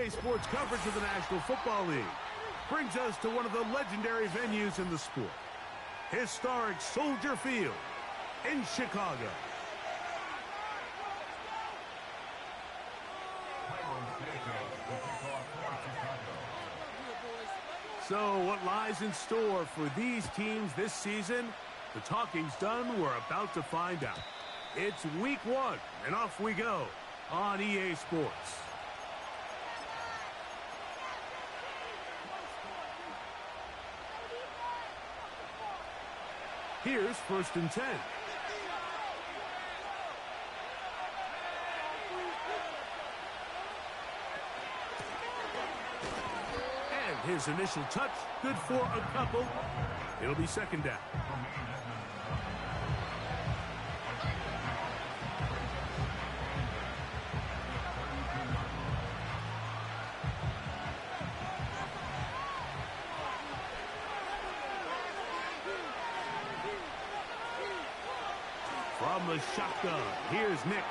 EA Sports coverage of the National Football League brings us to one of the legendary venues in the sport, historic Soldier Field in Chicago. So what lies in store for these teams this season? The talking's done. We're about to find out. It's week 1, and off we go on EA Sports. Here's 1st and 10. And his initial touch, good for a couple. It'll be 2nd down. From the shotgun, here's Nix.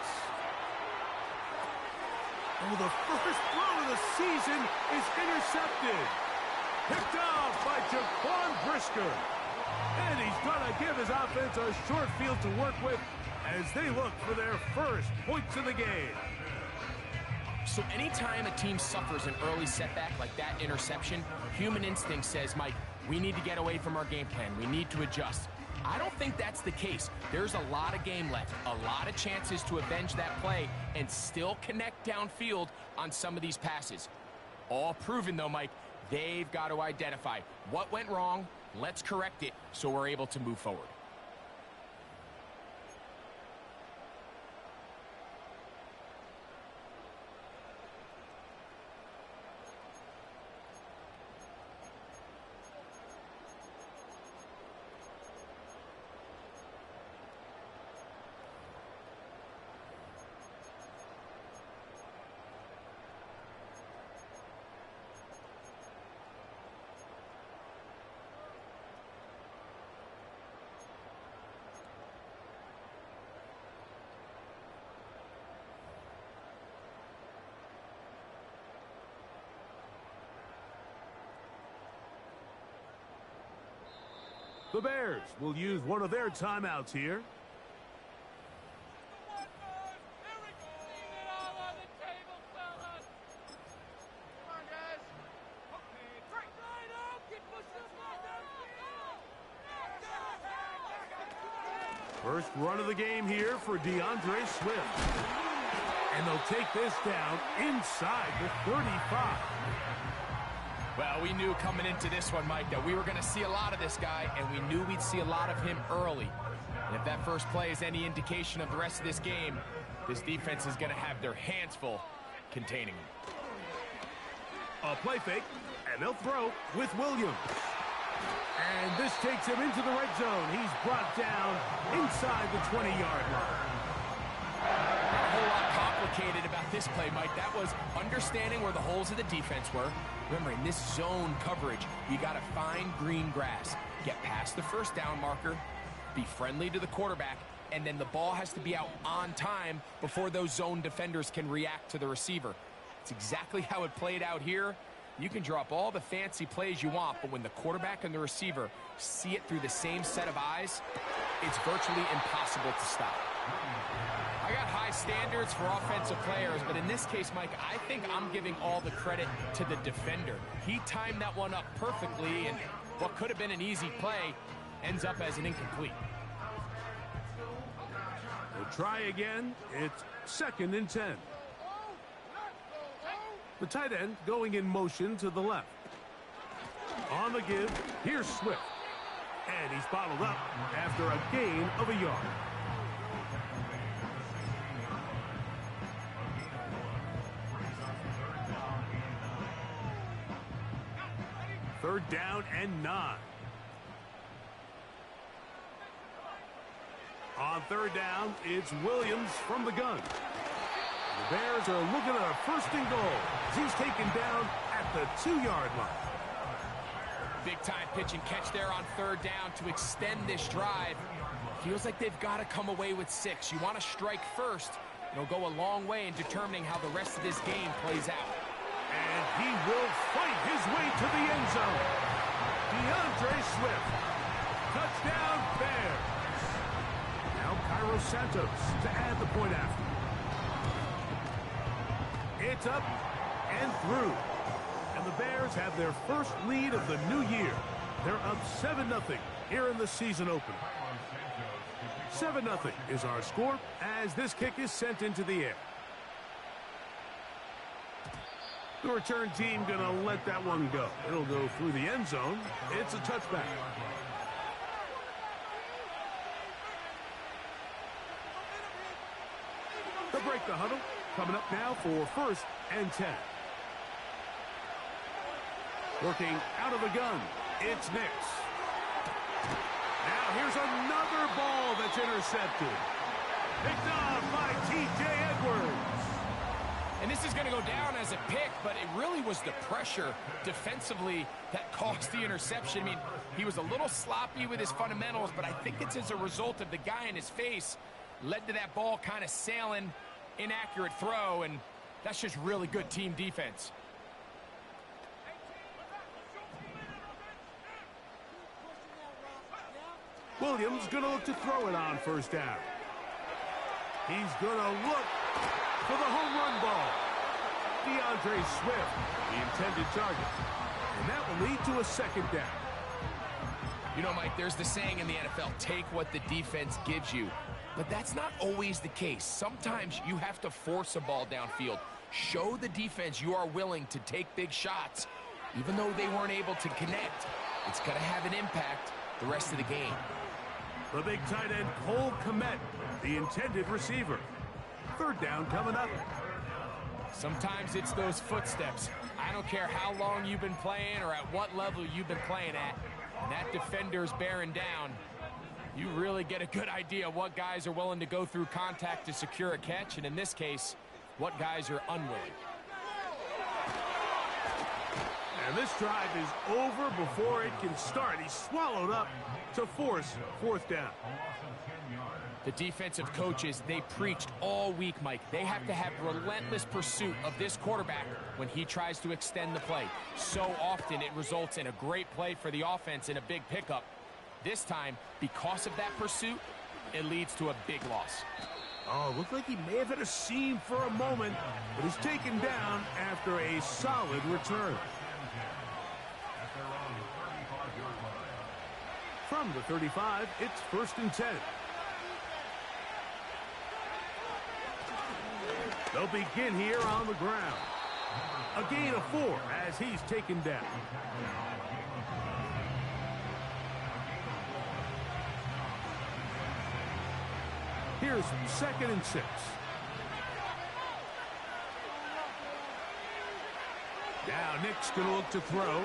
Oh, the first throw of the season is intercepted. Picked off by Jaquan Brisker. And he's going to give his offense a short field to work with as they look for their first points of the game. So anytime a team suffers an early setback like that interception, human instinct says, Mike, we need to get away from our game plan. We need to adjust. I don't think that's the case. There's a lot of game left, a lot of chances to avenge that play and still connect downfield on some of these passes. All proven, though, Mike, they've got to identify what went wrong, let's correct it so we're able to move forward. The Bears will use one of their timeouts here. First run of the game here for DeAndre Swift. And they'll take this down inside the 35. Well, we knew coming into this one, Mike, that we were going to see a lot of this guy, and we knew we'd see a lot of him early. And if that first play is any indication of the rest of this game, this defense is going to have their hands full containing him. A play fake, and they'll throw with Williams. And this takes him into the red zone. He's brought down inside the 20-yard line. Not a whole lot complicated about this play, Mike. That was understanding where the holes of the defense were. Remember, in this zone coverage, you got to find green grass, get past the first down marker, be friendly to the quarterback, and then the ball has to be out on time before those zone defenders can react to the receiver. It's exactly how it played out here. You can drop all the fancy plays you want, but when the quarterback and the receiver see it through the same set of eyes, it's virtually impossible to stop. I got high standards for offensive players, but in this case, Mike, I think I'm giving all the credit to the defender. He timed that one up perfectly, and what could have been an easy play ends up as an incomplete. We'll try again. It's 2nd and 10. The tight end going in motion to the left. On the give, here's Swift. And he's bottled up after a gain of a yard. Third down and 9. On third down, it's Williams from the gun. The Bears are looking at a 1st and goal as he's taken down at the 2-yard line. Big-time pitch and catch there on third down to extend this drive. Feels like they've got to come away with 6. You want to strike first. It'll go a long way in determining how the rest of this game plays out. And he will fight his way to the end zone. DeAndre Swift. Touchdown, Bears. Now Cairo Santos to add the point after. It's up and through. And the Bears have their first lead of the new year. They're up 7-0 here in the season opener. 7-0 is our score as this kick is sent into the air. The return team going to let that one go. It'll go through the end zone. It's a touchback. They'll break the huddle. Coming up now for 1st and 10. Working out of the gun. It's Nix. Now here's another ball that's intercepted. Picked off by T.J. Edwards. And this is going to go down as a pick, but it really was the pressure defensively that caused the interception. I mean, he was a little sloppy with his fundamentals, but I think it's as a result of the guy in his face led to that ball kind of sailing, inaccurate throw, and that's just really good team defense. Williams going to look to throw it on 1st down. He's going to look for the home run ball. DeAndre Swift, the intended target. And that will lead to a 2nd down. You know, Mike, there's the saying in the NFL, take what the defense gives you. But that's not always the case. Sometimes you have to force a ball downfield. Show the defense you are willing to take big shots, even though they weren't able to connect. It's going to have an impact the rest of the game. The big tight end, Cole Kmet, the intended receiver. 3rd down coming up. Sometimes it's those footsteps. I don't care how long you've been playing or at what level you've been playing at. And that defender's bearing down. You really get a good idea of what guys are willing to go through contact to secure a catch, and in this case, what guys are unwilling. And this drive is over before it can start. He's swallowed up to force 4th down. The defensive coaches, they preached all week, Mike. They have to have relentless pursuit of this quarterback when he tries to extend the play. So often it results in a great play for the offense and a big pickup. This time, because of that pursuit, it leads to a big loss. Oh, looked like he may have hit a seam for a moment, but is taken down after a solid return. From the 35, it's 1st and 10. They'll begin here on the ground. A gain of 4 as he's taken down. Here's 2nd and 6. Now Nick's going to look to throw.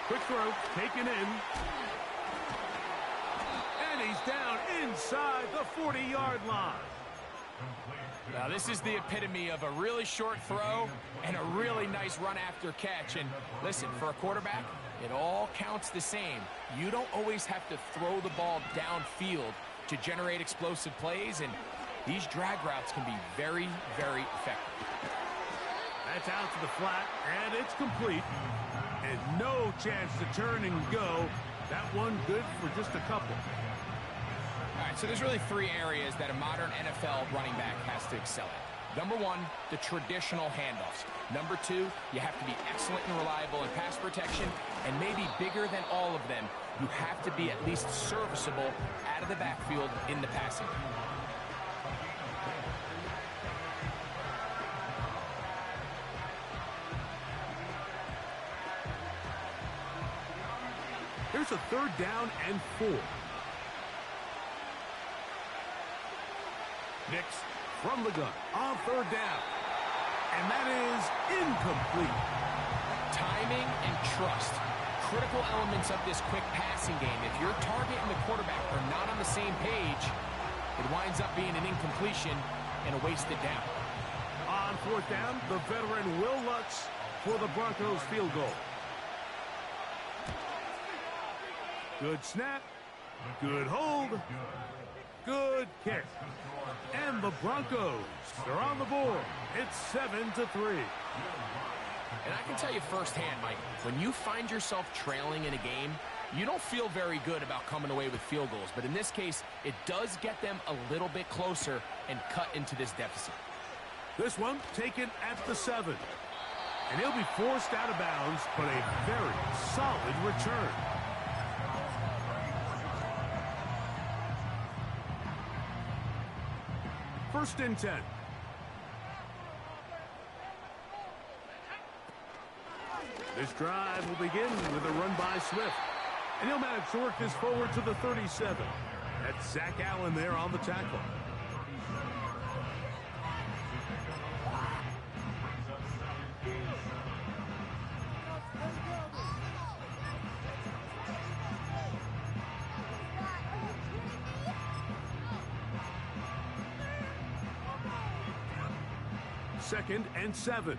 Quick throw, taken in. And he's down inside the 40-yard line. Now this is the epitome of a really short throw and a really nice run after catch. And listen, for a quarterback, it all counts the same. You don't always have to throw the ball downfield to generate explosive plays, and these drag routes can be very, very effective. That's out to the flat, and it's complete. And no chance to turn and go. That one good for just a couple. All right, so there's really 3 areas that a modern NFL running back has to excel at. Number 1, the traditional handoffs. Number 2, you have to be excellent and reliable in pass protection. And maybe bigger than all of them, you have to be at least serviceable out of the backfield in the passing game. Here's a 3rd down and 4. Nix from the gun on 3rd down. And that is incomplete. Timing and trust. Critical elements of this quick passing game. If your target and the quarterback are not on the same page, it winds up being an incompletion and a wasted down. On 4th down, the veteran Will Lutz for the Broncos field goal. Good snap. Good hold. Good kick. And the Broncos are on the board. It's 7-3. And I can tell you firsthand, Mike, when you find yourself trailing in a game, you don't feel very good about coming away with field goals. But in this case, it does get them a little bit closer and cut into this deficit. This one taken at the 7. And he'll be forced out of bounds, but a very solid return. First and 10. This drive will begin with a run by Swift. And he'll manage to work this forward to the 37. That's Zach Allen there on the tackle. Second and 7.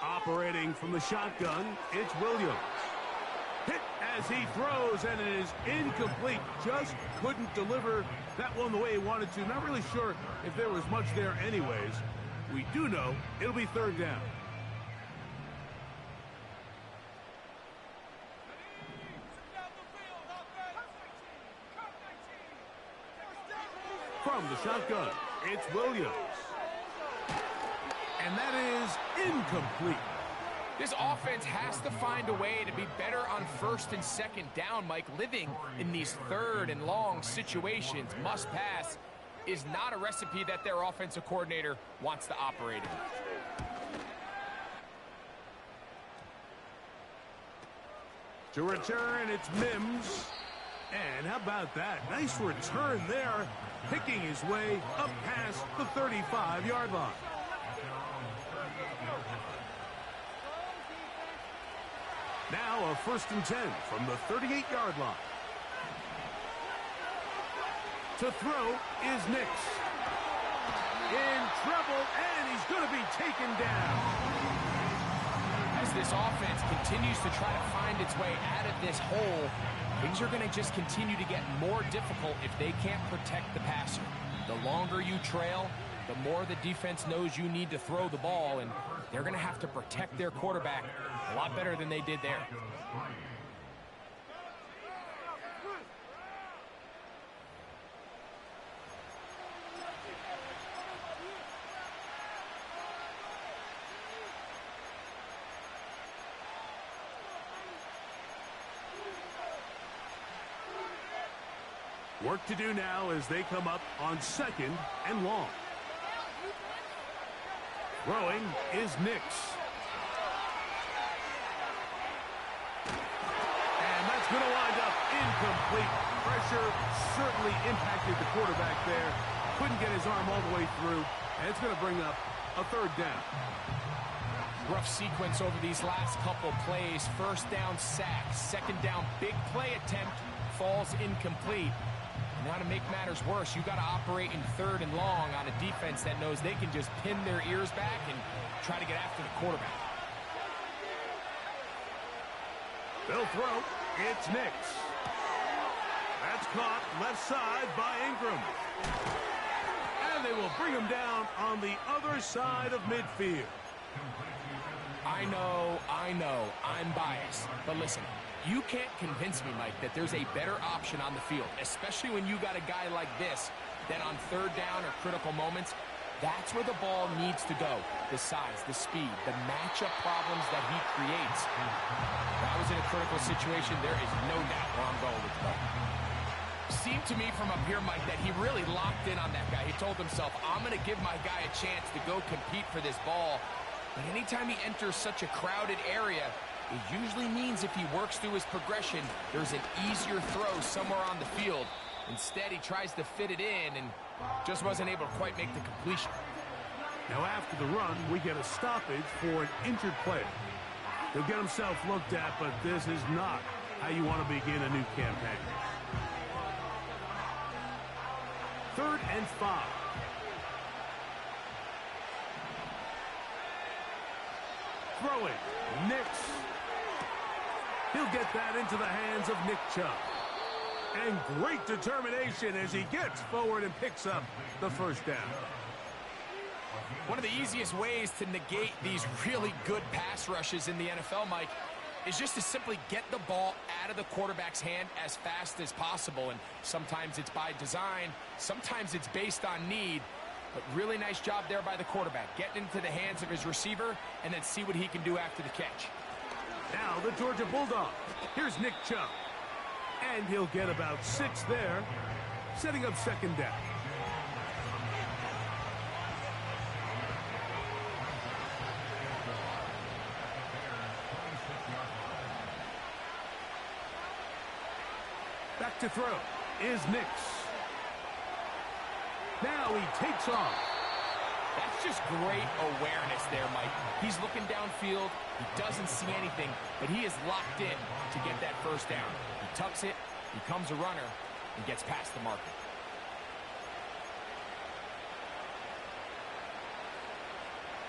Operating from the shotgun, it's Williams. Hit as he throws, and it is incomplete. Just couldn't deliver that one the way he wanted to. Not really sure if there was much there anyways. We do know it'll be third down. From the shotgun, it's Williams. And that is incomplete. This offense has to find a way to be better on first and second down, Mike. Living in these third and long situations, must pass, is not a recipe that their offensive coordinator wants to operate in. To return, it's Mims. And how about that? Nice return there, picking his way up past the 35-yard line. Now a first and 10 from the 38-yard line. To throw is Nix. In trouble, and he's going to be taken down. As this offense continues to try to find its way out of this hole, things are going to just continue to get more difficult if they can't protect the passer. The longer you trail, the more the defense knows you need to throw the ball, and they're going to have to protect their quarterback a lot better than they did there. Work to do now as they come up on second and long. Throwing is Nix. And that's going to wind up incomplete. Pressure certainly impacted the quarterback there. Couldn't get his arm all the way through. And it's going to bring up a third down. Rough sequence over these last couple plays. First down, sack. Second down, big play attempt, falls incomplete. Now to make matters worse, you got to operate in third and long on a defense that knows they can just pin their ears back and try to get after the quarterback. They'll throw. It's Nix. That's caught left side by Ingram. And they will bring him down on the other side of midfield. I know, I'm biased. But listen, you can't convince me, Mike, that there's a better option on the field, especially when you got a guy like this that on third down or critical moments, that's where the ball needs to go. The size, the speed, the matchup problems that he creates. If I was in a critical situation, there is no doubt where I'm going with the ball. Seemed to me from up here, Mike, that he really locked in on that guy. He told himself, I'm going to give my guy a chance to go compete for this ball. But anytime he enters such a crowded area, it usually means if he works through his progression, there's an easier throw somewhere on the field. Instead, he tries to fit it in and just wasn't able to quite make the completion. Now after the run, we get a stoppage for an injured player. He'll get himself looked at, but this is not how you want to begin a new campaign. 3rd and 5. throwing. Nix. He'll get that into the hands of Nick Chubb. And great determination as he gets forward and picks up the first down. One of the easiest ways to negate these really good pass rushes in the NFL, Mike, is just to simply get the ball out of the quarterback's hand as fast as possible. And sometimes it's by design, sometimes it's based on need. But really nice job there by the quarterback, getting into the hands of his receiver and then see what he can do after the catch. Now the Georgia Bulldog. Here's Nick Chubb. And he'll get about 6 there, setting up second down. Back to throw is Nix. Now he takes off. That's just great awareness there, Mike. He's looking downfield. He doesn't see anything, but he is locked in to get that first down. He tucks it, becomes a runner, and gets past the marker.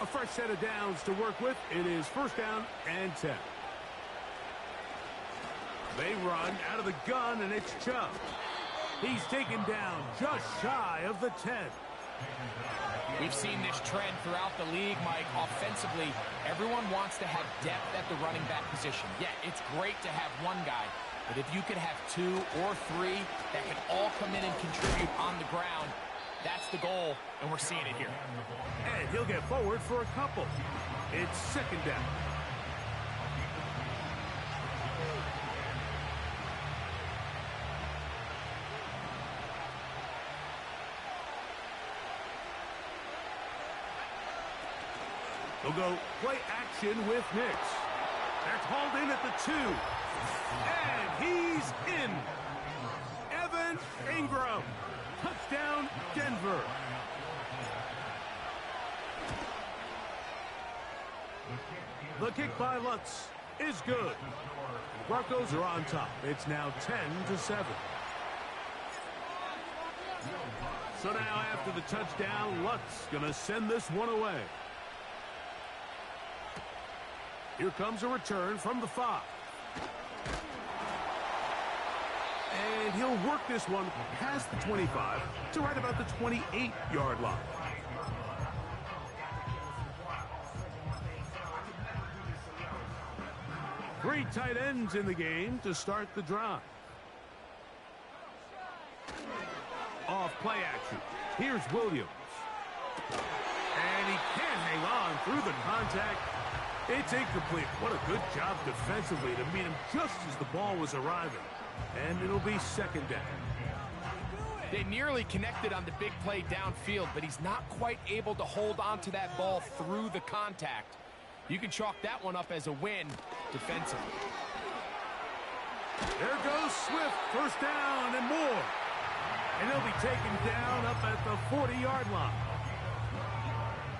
A fresh set of downs to work with. It is first down and 10. They run out of the gun, and it's Chubb. He's taken down just shy of the 10. We've seen this trend throughout the league, Mike. Offensively, everyone wants to have depth at the running back position. Yeah, it's great to have one guy, but if you could have 2 or 3 that can all come in and contribute on the ground, that's the goal, and we're seeing it here. And he'll get forward for a couple. It's second down. He'll go play action with Nix. That's hauled in at the 2. And he's in. Evan Ingram. Touchdown, Denver. The kick by Lutz is good. Broncos are on top. It's now 10-7. So now after the touchdown, Lutz going to send this one away. Here comes a return from the 5. And he'll work this one past the 25 to right about the 28-yard line. Three tight ends in the game to start the drive. Off play action. Here's Williams. And he can't hang on through the contact. It's incomplete. What a good job defensively to meet him just as the ball was arriving. And it'll be second down. They nearly connected on the big play downfield, but he's not quite able to hold on to that ball through the contact. You can chalk that one up as a win defensively. There goes Swift. First down and more. And he'll be taken down up at the 40-yard line.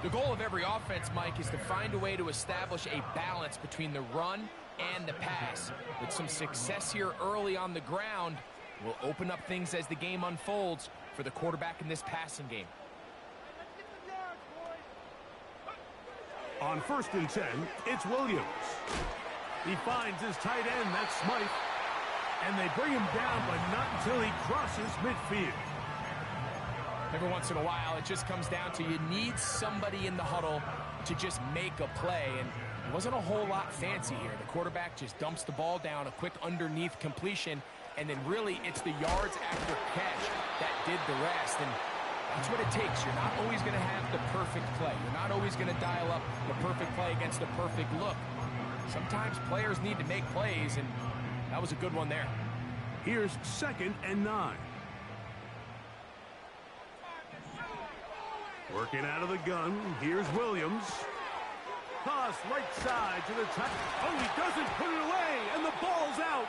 The goal of every offense, Mike, is to find a way to establish a balance between the run and the pass. With some success here early on the ground, will open up things as the game unfolds for the quarterback in this passing game. On 1st and 10, it's Williams. He finds his tight end, that's Smythe. And they bring him down, but not until he crosses midfield. Every once in a while, it just comes down to you need somebody in the huddle to just make a play. And it wasn't a whole lot fancy here. The quarterback just dumps the ball down, a quick underneath completion, and then really it's the yards after catch that did the rest. And that's what it takes. You're not always going to have the perfect play. You're not always going to dial up the perfect play against a perfect look. Sometimes players need to make plays, and that was a good one there. Here's 2nd and 9. Working out of the gun, here's Williams. Toss right side to the top. Oh, he doesn't put it away, and the ball's out.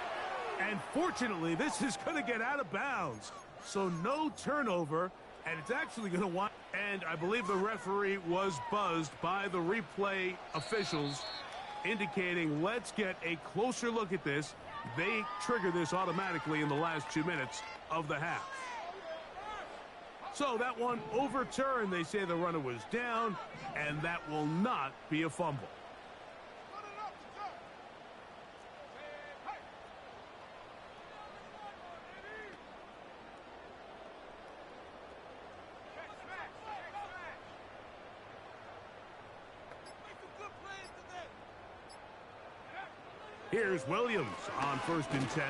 And fortunately, this is going to get out of bounds. So no turnover, and it's actually going to want. And I believe the referee was buzzed by the replay officials, indicating let's get a closer look at this. They trigger this automatically in the last 2 minutes of the half. So that one overturned. They say the runner was down, and that will not be a fumble. Here's Williams on 1st and 10.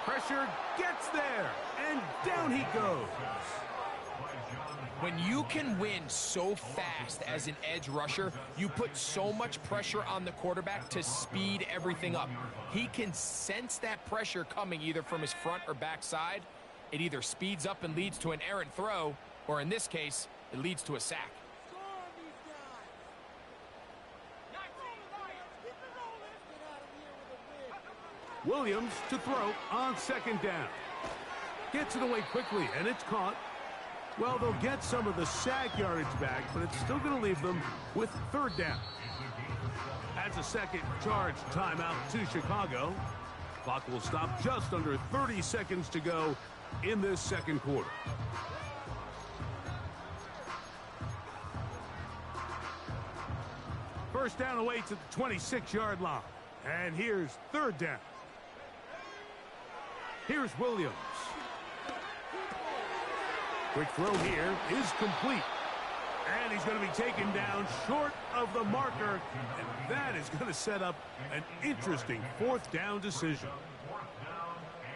Pressure gets there, and down he goes. When you can win so fast as an edge rusher, you put so much pressure on the quarterback to speed everything up. He can sense that pressure coming either from his front or back side. It either speeds up and leads to an errant throw, or in this case, it leads to a sack. Williams to throw on 2nd down. Gets it away quickly, and it's caught. Well, they'll get some of the sack yardage back, but it's still going to leave them with 3rd down. That's a second charge timeout to Chicago. Clock will stop just under 30 seconds to go in this 2nd quarter. First down away to the 26-yard line. And here's 3rd down. Here's Williams. Quick throw here is complete. And he's going to be taken down short of the marker. And that is going to set up an interesting 4th down decision.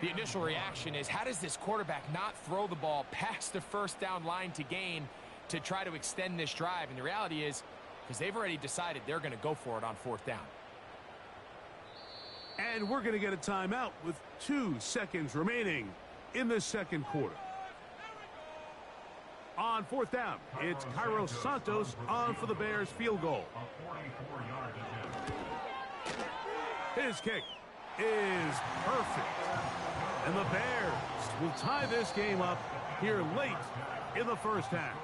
The initial reaction is, how does this quarterback not throw the ball past the 1st down line to gain to try to extend this drive? And the reality is, because they've already decided they're going to go for it on 4th down. And we're going to get a timeout with 2 seconds remaining in the 2nd quarter. On 4th down, it's Cairo Santos on for the Bears field goal. His kick is perfect. And the Bears will tie this game up here late in the 1st half.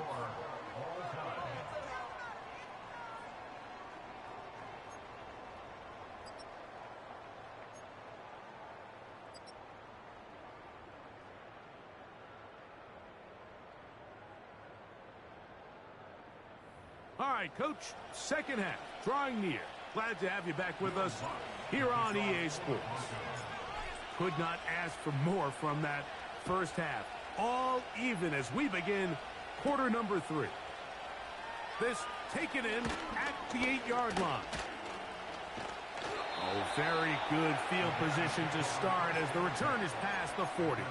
All right, Coach, 2nd half, drawing near. Glad to have you back with us here on EA Sports. Could not ask for more from that 1st half. All even as we begin quarter number 3. This taken in at the 8-yard line. Oh, very good field position to start as the return is past the 40.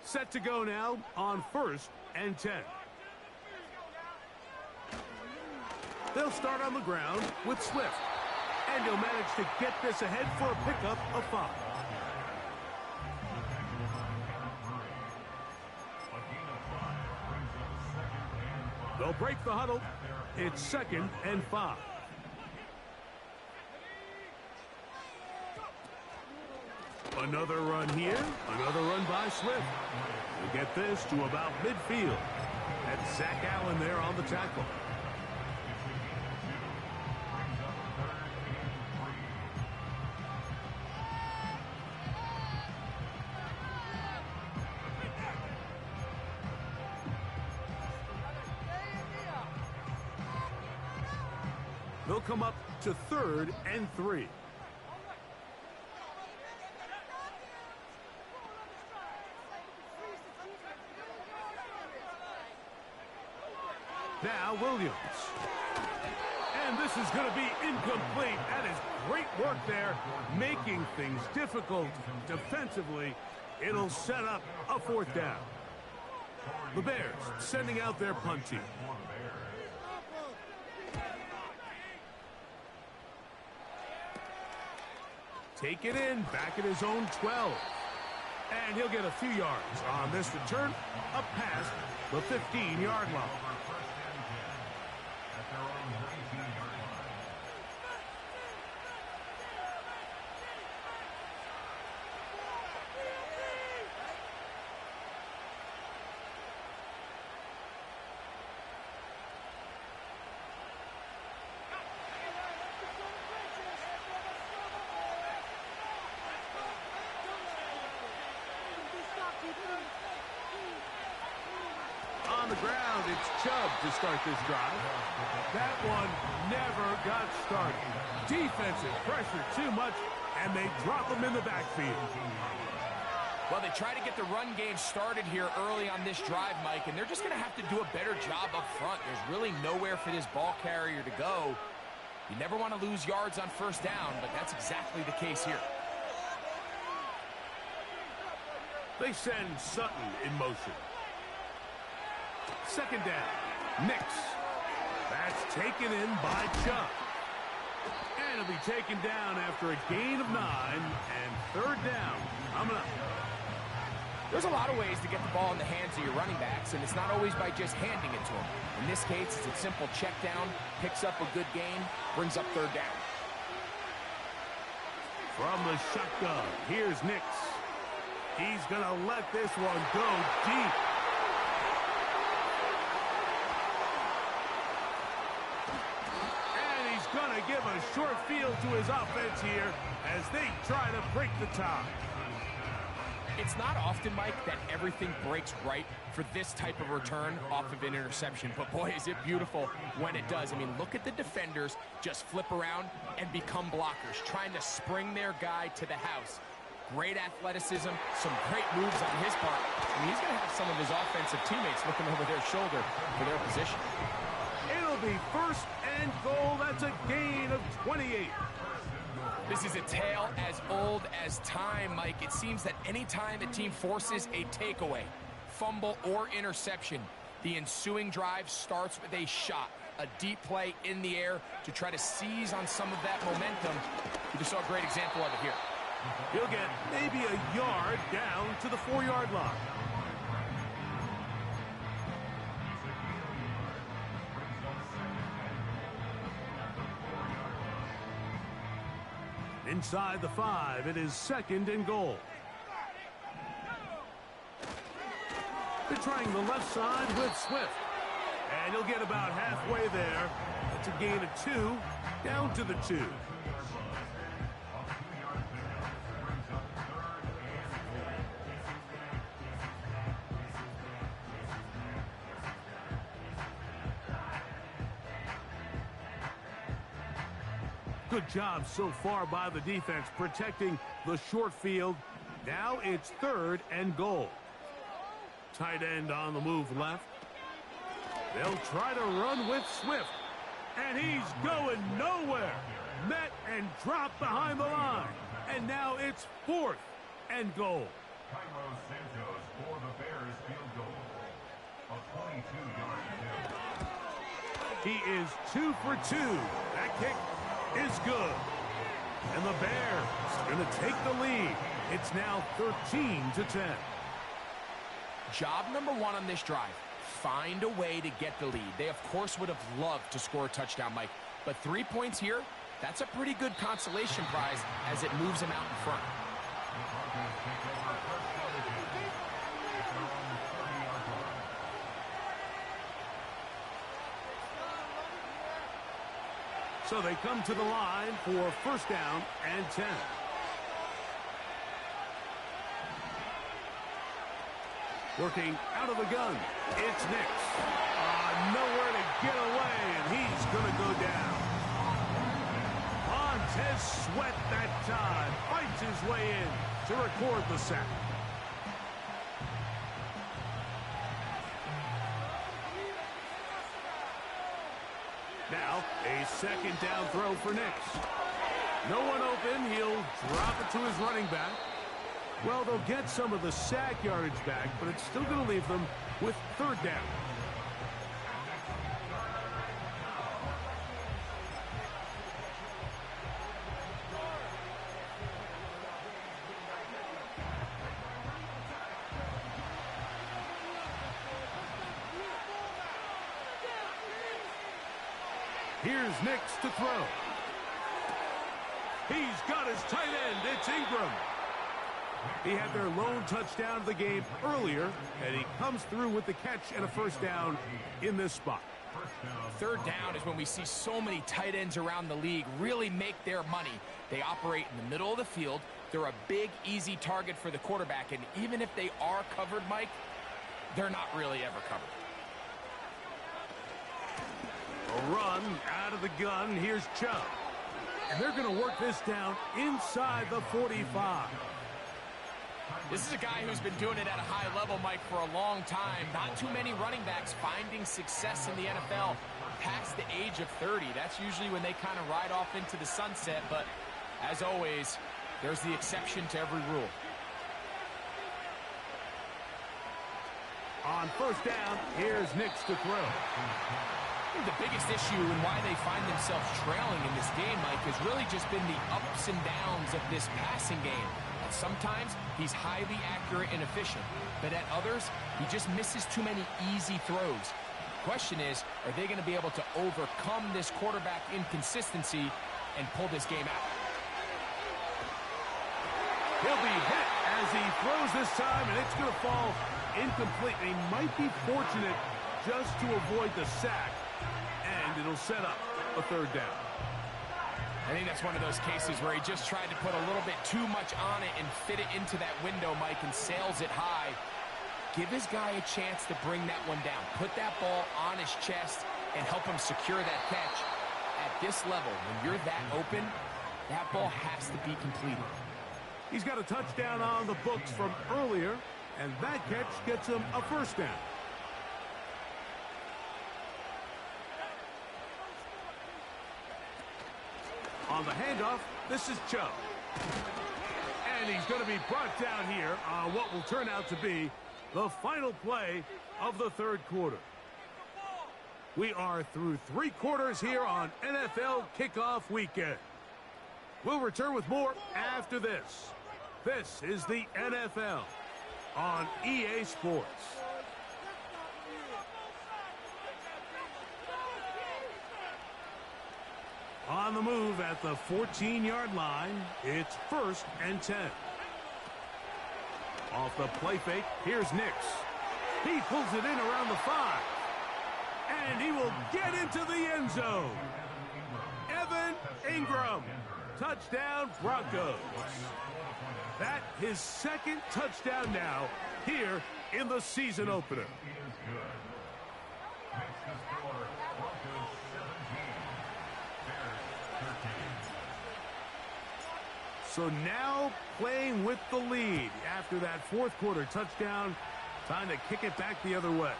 Set to go now on 1st and 10. They'll start on the ground with Swift. And he'll manage to get this ahead for a pickup of 5. They'll break the huddle. It's 2nd and 5. Another run here. Another run by Swift. We'll get this to about midfield. That's Zach Allen there on the tackle. They'll come up to 3rd and 3. Now Williams. And this is going to be incomplete. That is great work there, making things difficult defensively. It'll set up a 4th down. The Bears sending out their punt team. Take it in, back at his own 12. And he'll get a few yards on this return, up past the 15-yard line. On the ground, it's Chubb to start this drive. That one never got started. Defensive pressure too much, and they drop him in the backfield. Well, they try to get the run game started here early on this drive, Mike, and they're just going to have to do a better job up front. There's really nowhere for this ball carrier to go. You never want to lose yards on first down, but that's exactly the case here. They send Sutton in motion. Second down. Nix. That's taken in by Chubb. And it'll be taken down after a gain of 9 and third down. Coming up. There's a lot of ways to get the ball in the hands of your running backs, and it's not always by just handing it to them. In this case, it's a simple check down, picks up a good gain, brings up third down. From the shotgun, here's Nix. He's going to let this one go deep. And he's going to give a short field to his offense here as they try to break the tie. It's not often, Mike, that everything breaks right for this type of return off of an interception. But, boy, is it beautiful when it does. I mean, look at the defenders just flip around and become blockers, trying to spring their guy to the house. Great athleticism, some great moves on his part. I mean, he's going to have some of his offensive teammates looking over their shoulder for their position. It'll be first and goal. That's a gain of 28. This is a tale as old as time, Mike. It seems that any time a team forces a takeaway, fumble, or interception, the ensuing drive starts with a shot, a deep play in the air to try to seize on some of that momentum. You just saw a great example of it here. He'll get maybe a yard down to the 4-yard line. Inside the 5, it is second and goal. They're trying the left side with Swift. And he'll get about halfway there. It's a gain of 2, down to the 2. Good job so far by the defense protecting the short field. Now it's third and goal. Tight end on the move left. They'll try to run with Swift. And he's going nowhere. Met and dropped behind the line. And now it's fourth and goal. Carlos Santos for the Bears field goal. A 22-yard He is 2 for 2. That kick is good. And the Bears going to take the lead. It's now 13-10. Job number 1 on this drive, find a way to get the lead. They, of course, would have loved to score a touchdown, Mike. But 3 points here, that's a pretty good consolation prize as it moves them out in front. So they come to the line for first down and 10. Working out of the gun, it's Nix. Nowhere to get away, and he's going to go down. Montez Sweat that time fights his way in to record the sack. Now, a second down throw for Nix. No one open. He'll drop it to his running back. Well, they'll get some of the sack yardage back, but it's still going to leave them with third down. Here's Nix to throw. He's got his tight end. It's Ingram. He had their lone touchdown of the game earlier, and he comes through with the catch and a first down in this spot. Third down is when we see so many tight ends around the league really make their money. They operate in the middle of the field. They're a big, easy target for the quarterback, and even if they are covered, Mike, they're not really ever covered. A run out of the gun. Here's Chubb. And they're going to work this down inside the 45. This is a guy who's been doing it at a high level, Mike, for a long time. Not too many running backs finding success in the NFL past the age of 30. That's usually when they kind of ride off into the sunset, but as always, there's the exception to every rule. On first down, here's Nix to throw. The biggest issue and why they find themselves trailing in this game, Mike, has really just been the ups and downs of this passing game. Sometimes he's highly accurate and efficient, but at others, he just misses too many easy throws. The question is, are they going to be able to overcome this quarterback inconsistency and pull this game out? He'll be hit as he throws this time, and it's going to fall incomplete. He might be fortunate just to avoid the sack, and it'll set up a third down. I think that's one of those cases where he just tried to put a little bit too much on it and fit it into that window, Mike, and sails it high. Give his guy a chance to bring that one down. Put that ball on his chest and help him secure that catch. At this level, when you're that open, that ball has to be completed. He's got a touchdown on the books from earlier, and that catch gets him a first down. On the handoff, this is Chubb. And he's going to be brought down here on what will turn out to be the final play of the third quarter. We are through 3 quarters here on NFL Kickoff Weekend. We'll return with more after this. This is the NFL on EA Sports. On the move at the 14-yard line, it's 1st and 10. Off the play fake, here's Nix. He pulls it in around the 5. And he will get into the end zone. Evan Ingram, touchdown Broncos. That his 2nd touchdown now here in the season opener. So now playing with the lead after that 4th quarter touchdown. Time to kick it back the other way.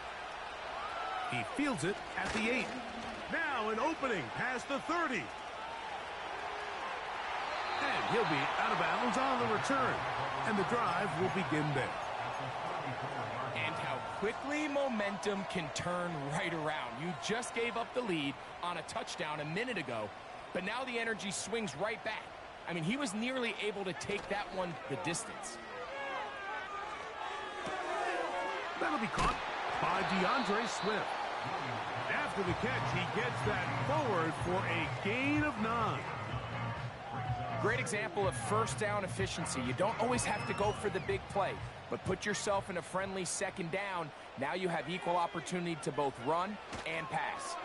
He fields it at the 8. Now an opening past the 30. And he'll be out of bounds on the return. And the drive will begin there. And how quickly momentum can turn right around. You just gave up the lead on a touchdown a minute ago, but now the energy swings right back. I mean, he was nearly able to take that one the distance. That'll be caught by DeAndre Swift. After the catch, he gets that forward for a gain of 9. Great example of first down efficiency. You don't always have to go for the big play, but put yourself in a friendly 2nd down. Now you have equal opportunity to both run and pass.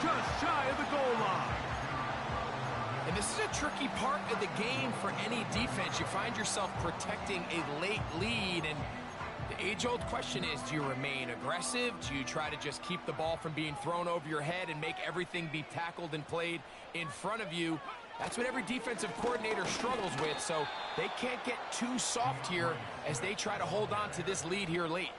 Just shy of the goal line. And this is a tricky part of the game for any defense. You find yourself protecting a late lead, and the age-old question is, do you remain aggressive? Do you try to just keep the ball from being thrown over your head and make everything be tackled and played in front of you? That's what every defensive coordinator struggles with, so they can't get too soft here as they try to hold on to this lead here late.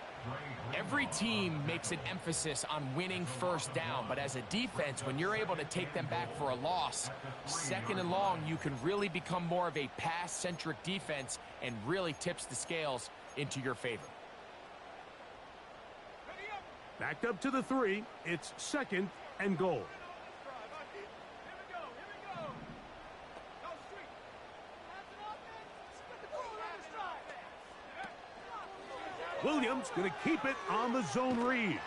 Every team makes an emphasis on winning first down, but as a defense, when you're able to take them back for a loss, 2nd and long, you can really become more of a pass-centric defense and really tips the scales into your favor. Backed up to the 3, it's 2nd and goal. Williams going to keep it on the zone read.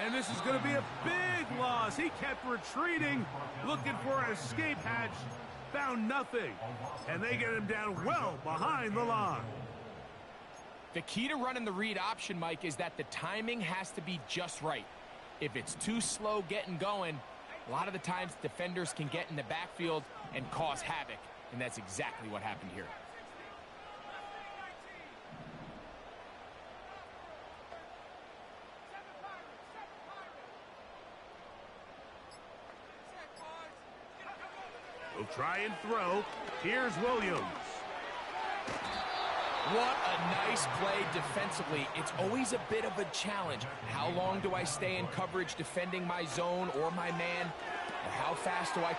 And this is going to be a big loss. He kept retreating, looking for an escape hatch. Found nothing. And they get him down well behind the line. The key to running the read option, Mike, is that the timing has to be just right. If it's too slow getting going, a lot of the times defenders can get in the backfield and cause havoc. And that's exactly what happened here. He'll try and throw. Here's Williams. What a nice play defensively. It's always a bit of a challenge. How long do I stay in coverage defending my zone or my man? And how fast do I...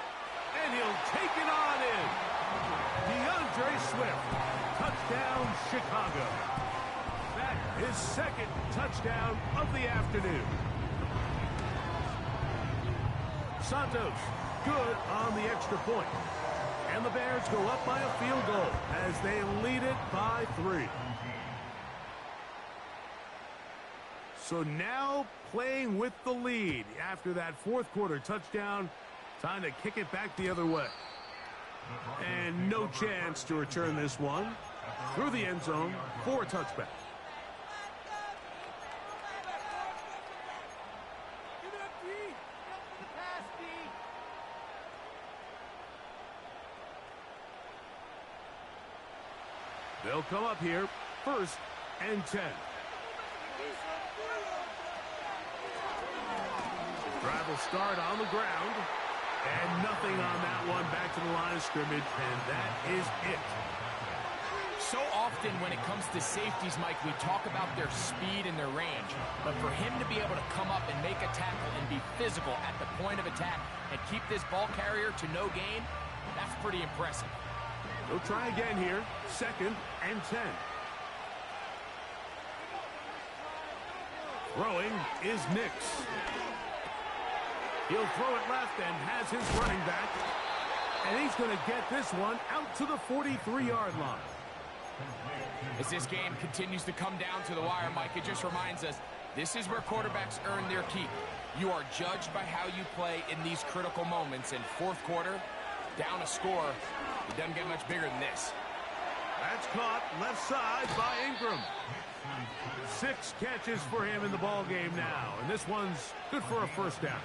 And he'll take it on in. DeAndre Swift. Touchdown, Chicago. That is second touchdown of the afternoon. Santos, good on the extra point. And the Bears go up by a field goal as they lead it by 3. So now playing with the lead after that fourth quarter touchdown. Time to kick it back the other way. And no chance to return this one through the end zone for a touchback. They'll come up here, 1st and 10. Drive will start on the ground. And nothing on that one. Back to the line of scrimmage, and that is it. So often when it comes to safeties, Mike, we talk about their speed and their range. But for him to be able to come up and make a tackle and be physical at the point of attack and keep this ball carrier to no gain, that's pretty impressive. They'll try again here. 2nd and 10. Throwing is Nix. He'll throw it left and has his running back. And he's going to get this one out to the 43-yard line. As this game continues to come down to the wire, Mike, it just reminds us, this is where quarterbacks earn their keep. You are judged by how you play in these critical moments. In fourth quarter, down a score, it doesn't get much bigger than this. That's caught left side by Ingram. 6 catches for him in the ball game now. And this one's good for a first down.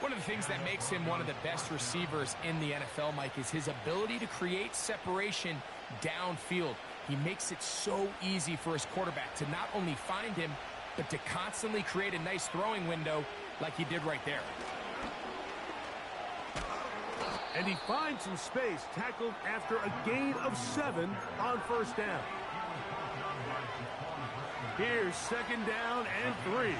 One of the things that makes him one of the best receivers in the NFL, Mike, is his ability to create separation downfield. He makes it so easy for his quarterback to not only find him, but to constantly create a nice throwing window like he did right there. And he finds some space, tackled after a gain of 7 on first down. Here's 2nd down and 3.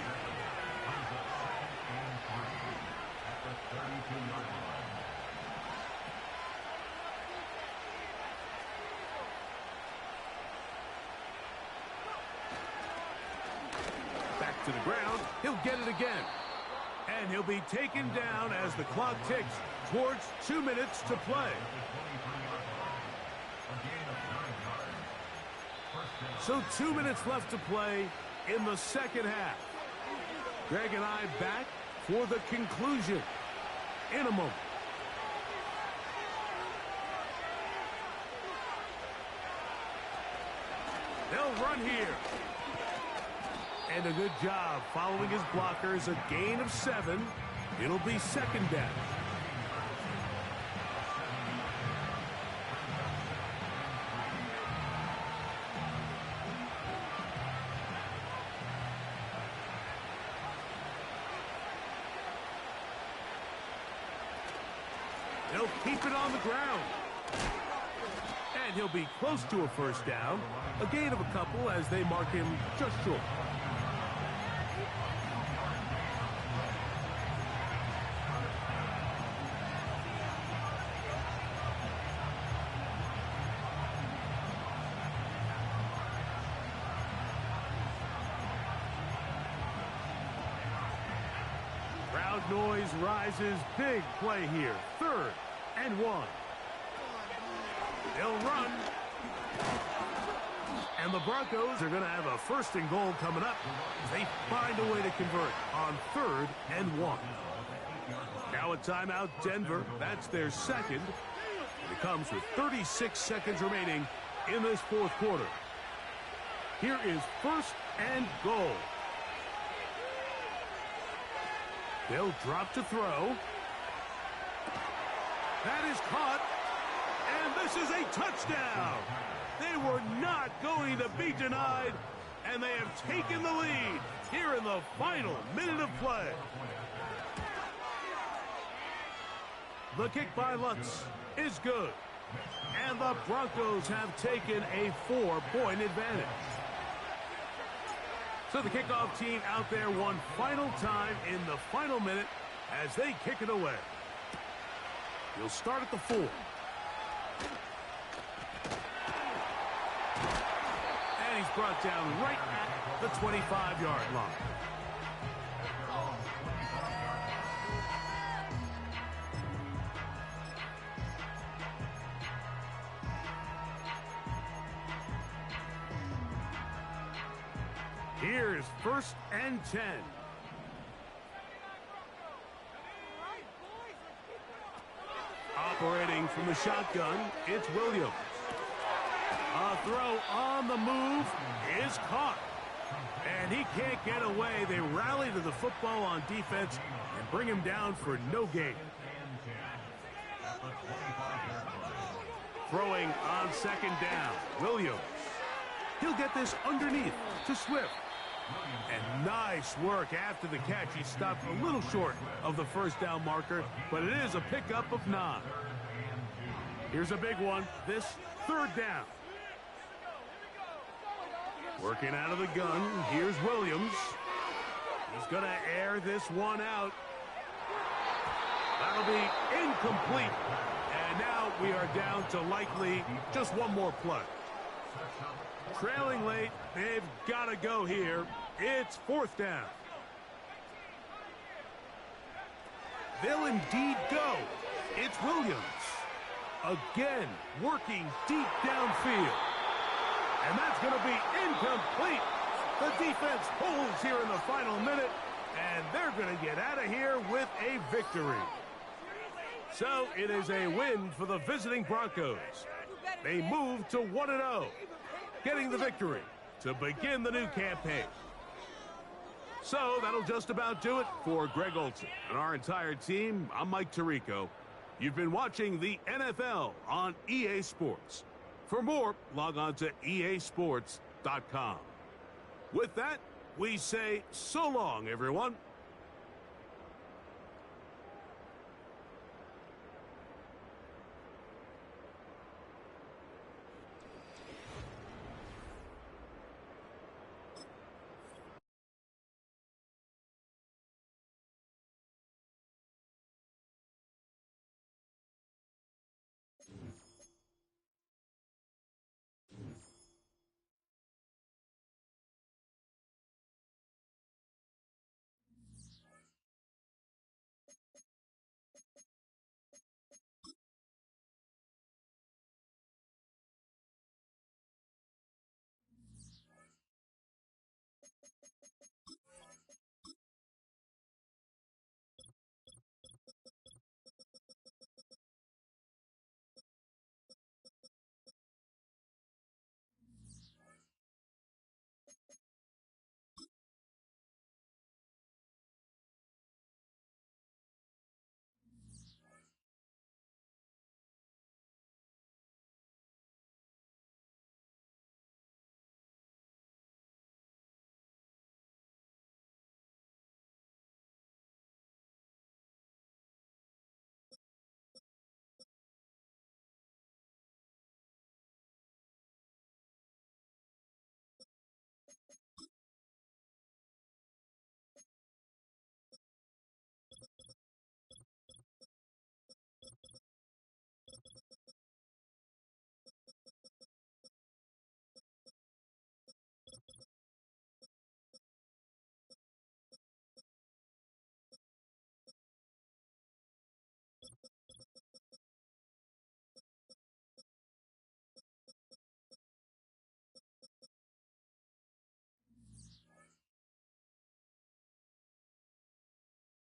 Back to the ground. He'll get it again. And he'll be taken down as the clock ticks towards 2 minutes to play. So 2 minutes left to play in the second half. Greg and I back for the conclusion in a moment. They'll run here. And a good job following his blockers. A gain of 7. It'll be 2nd down. They'll keep it on the ground. And he'll be close to a first down. A gain of a couple as they mark him just short. Crowd noise rises. Big play here. 3rd and 1. They'll run. And the Broncos are going to have a 1st and goal coming up as they find a way to convert on 3rd and 1. Now a timeout, Denver. That's their 2nd. It comes with 36 seconds remaining in this fourth quarter. Here is 1st and goal. They'll drop to throw. That is caught. And this is a touchdown. They were not going to be denied. And they have taken the lead here in the final minute of play. The kick by Lutz is good. And the Broncos have taken a 4-point advantage. So the kickoff team out there one final time in the final minute as they kick it away. He'll start at the 4. And he's brought down right at the 25-yard line. Here's 1st and 10. Operating from the shotgun, it's Williams. A throw on the move is caught. And he can't get away. They rally to the football on defense and bring him down for no gain. Throwing on 2nd down, Williams. He'll get this underneath to Swift. And nice work after the catch. He stopped a little short of the 1st down marker, but it is a pickup of 9. Here's a big one. This 3rd down. Working out of the gun. Here's Williams. He's going to air this one out. That'll be incomplete. And now we are down to likely just one more play. Trailing late, they've got to go here. It's 4th down. They'll indeed go. It's Williams. Again, working deep downfield. And that's going to be incomplete. The defense holds here in the final minute, and they're going to get out of here with a victory. So it is a win for the visiting Broncos. They move to 1-0. Getting the victory to begin the new campaign. So that'll just about do it for Greg Olson and our entire team. I'm Mike Tirico. You've been watching the NFL on EA Sports. For more, log on to easports.com. With that, we say so long, everyone.